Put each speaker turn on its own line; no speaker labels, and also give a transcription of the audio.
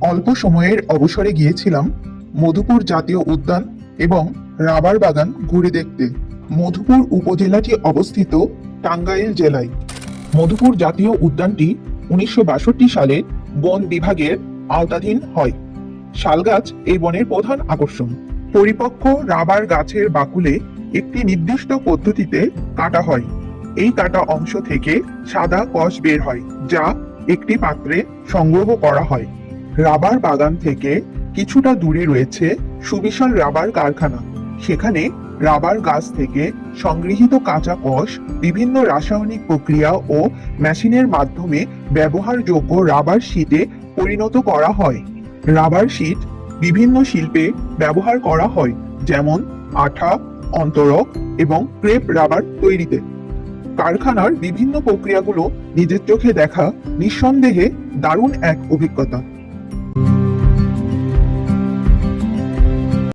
অল্প সময়ের অবসরে গিয়েছিলাম মধুপুর জাতীয় উদ্যান এবং রাবার বাগান ঘুরে দেখতে। মধুপুর উপজেলাটি অবস্থিত টাঙ্গাইল জেলায়। মধুপুর জাতীয় উদ্যানটি 1962 সালে বন বিভাগের আওতাধীন হয়। শালগাছ এই বনের প্রধান আকর্ষণ। পরিপক্ক রাবার গাছের বাকুলে একটি নির্দিষ্ট পদ্ধতিতে কাটা হয়। এই কাটা অংশ থেকে সাদা কষ বের হয়, যা একটি পাত্রে সংগ্রহ করা হয়। রাবার বাগান থেকে কিছুটা দূরে রয়েছে সুবিশাল রাবার কারখানা। সেখানে রাবার গাছ থেকে সংগৃহীত কাঁচা কষ বিভিন্ন রাসায়নিক প্রক্রিয়া ও মেশিনের মাধ্যমে ব্যবহারযোগ্য রাবার শীটে পরিণত করা হয়। রাবার শীট বিভিন্ন শিল্পে ব্যবহার করা হয়, যেমন আঠা, অন্তরক এবং ক্রেপ রাবার তৈরিতে। কারখানার বিভিন্ন প্রক্রিয়াগুলো নিজের চোখে দেখা নিঃসন্দেহে দারুণ এক অভিজ্ঞতা।